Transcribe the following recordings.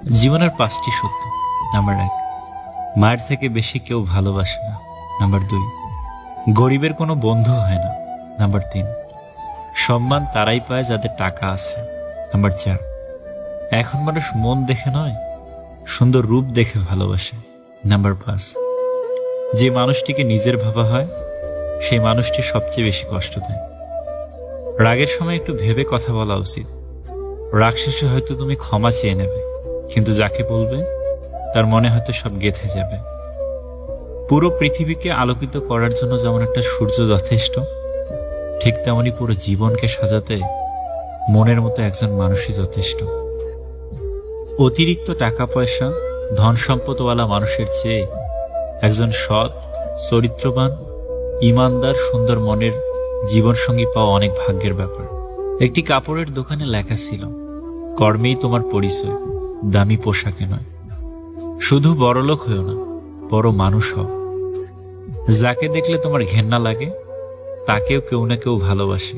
জীবনের 5টি সত্য। নাম্বার 1, মায়ের থেকে বেশি কেউ ভালোবাসে না। নাম্বার 2, গরিবের কোনো বন্ধু হয় না। নাম্বার 3, সম্মান তারাই পায় যাদের টাকা আছে। নাম্বার 4, এখন মানুষ মন দেখে নয়, সুন্দর রূপ দেখে ভালোবাসে। নাম্বার 5, যে মানুষটিকে নিজের ভাবা হয় সেই মানুষটি সবচেয়ে বেশি কষ্ট দেয়। রাগের সময় একটু ভেবে কথা বলা উচিত। রাগ শেষে হয়তো তুমি ক্ষমা চেয়ে নেবে, কিন্তু যাকে বলবে তার মনে হয়তো সব গেঁথে যাবে। পুরো পৃথিবীকে আলোকিত করার জন্য যেমন একটা সূর্য যথেষ্ট, ঠিক তেমনি পুরো জীবনকে সাজাতে মনের মতো একজন মানুষই যথেষ্ট। অতিরিক্ত টাকা পয়সা, ধন সম্পদওয়ালা মানুষের চেয়ে একজন সৎ, চরিত্রবান, ইমানদার, সুন্দর মনের জীবনসঙ্গী পাওয়া অনেক ভাগ্যের ব্যাপার। একটি কাপড়ের দোকানে লেখা ছিল, কর্মেই তোমার পরিচয়, দামি পোশাকে নয়। শুধু বড়লোক হয়েও না, বড় মানুষ হও। যাকে দেখলে তোমার ঘেন্না লাগে তাকেও কেউ না কেউ ভালোবাসে।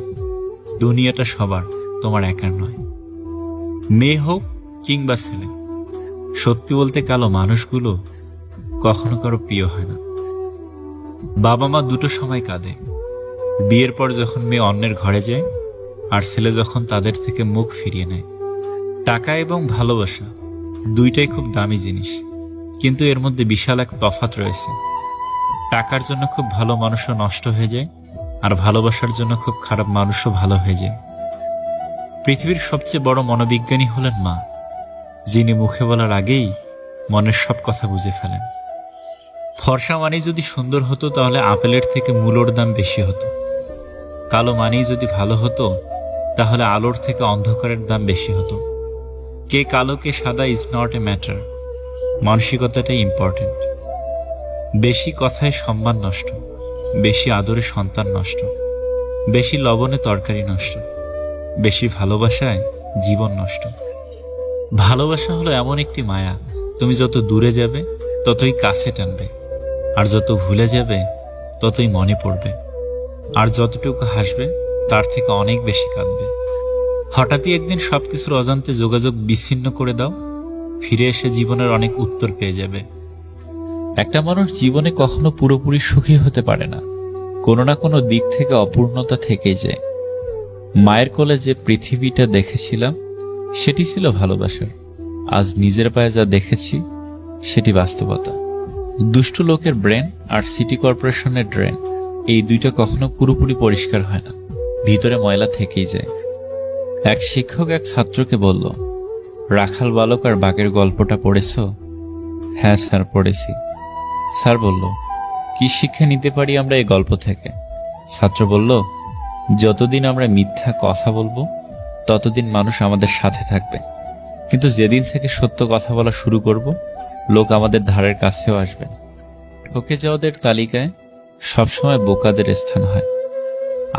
দুনিয়াটা সবার, তোমার একার নয়। মেয়ে হোক কিংবা ছেলে, সত্যি বলতে কালো মানুষগুলো কখনো কারো প্রিয় হয় না। বাবা মা দুটো সময় কাঁদে, বিয়ের পর যখন মেয়ে অন্যের ঘরে যায়, আর ছেলে যখন তাদের থেকে মুখ ফিরিয়ে নেয়। টাকা এবং ভালোবাসা দুইটাই খুব দামি জিনিস, কিন্তু এর মধ্যে বিশাল এক তফাৎ রয়েছে। টাকার জন্য খুব ভালো মানুষও নষ্ট হয়ে যায়, আর ভালোবাসার জন্য খুব খারাপ মানুষও ভালো হয়ে যায়। পৃথিবীর সবচেয়ে বড় মনোবিজ্ঞানী হলেন মা, যিনি মুখে বলার আগেই মনের সব কথা বুঝে ফেলেন। ফর্সা মানেই যদি সুন্দর হতো তাহলে আপেলের থেকে মূলোর দাম বেশি হতো। কালো মানেই যদি ভালো হতো তাহলে আলোর থেকে অন্ধকারের দাম বেশি হতো। কে কালো কে সাদা ইজ নট এ ম্যাটার, মানসিকতাটাই ইম্পর্টেন্ট। বেশি কথায় সম্মান নষ্ট, বেশি আদরে সন্তান নষ্ট, বেশি লবণে তরকারি নষ্ট, বেশি ভালোবাসায় জীবন নষ্ট। ভালোবাসা হলো এমন একটি মায়া, তুমি যত দূরে যাবে ততই কাছে টানবে, আর যত ভুলে যাবে ততই মনে পড়বে, আর যতটুকু হাসবে তার থেকে অনেক বেশি কাঁদবে। হঠাৎই একদিন সবকিছুর অজান্তে যোগাযোগ বিচ্ছিন্ন করে দাও, ফিরে এসে জীবনের অনেক উত্তর পেয়ে যাবে। একটা মানুষ জীবনে কখনো পুরোপুরি সুখী হতে পারে না, কোনো না কোনো দিক থেকে অপূর্ণতা থেকেই যায়। মায়ের কোলে যে পৃথিবীটা দেখেছিলাম সেটি ছিল ভালোবাসার, আজ নিজের পায়ে যা দেখেছি সেটি বাস্তবতা। দুষ্টু লোকের ব্রেন আর সিটি কর্পোরেশনের ড্রেন, এই দুইটা কখনো পুরোপুরি পরিষ্কার হয় না, ভিতরে ময়লা থেকেই যায়। এক শিক্ষক এক ছাত্রকে বলল, রাখাল বালক আর বাঘের গল্পটা পড়েছ? হ্যাঁ স্যার, পড়েছি। স্যার বলল, কি শিক্ষা নিতে পারি আমরা এই গল্প থেকে? ছাত্র বলল, যতদিন আমরা মিথ্যা কথা বলবো ততদিন মানুষ আমাদের সাথে থাকবে, কিন্তু যেদিন থেকে সত্য কথা বলা শুরু করব, লোক আমাদের ধারের কাছেও আসবে। ঠকে যাওয়াদের তালিকায় সবসময় বোকাদের স্থান হয়।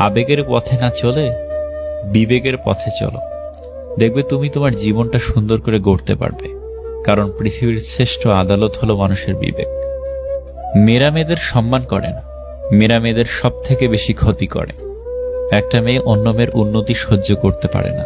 আবেগের পথে না চলে বিবেকের পথে চলো, দেখবে তুমি তোমার জীবনটা সুন্দর করে গড়তে পারবে, কারণ পৃথিবীর শ্রেষ্ঠ আদালত হলো মানুষের বিবেক। মেয়েরা মেয়েদের সম্মান করে না, মেয়েরা মেয়েদের সব থেকে বেশি ক্ষতি করে। একটা মেয়ে অন্য মেয়ের উন্নতি সহ্য করতে পারে না।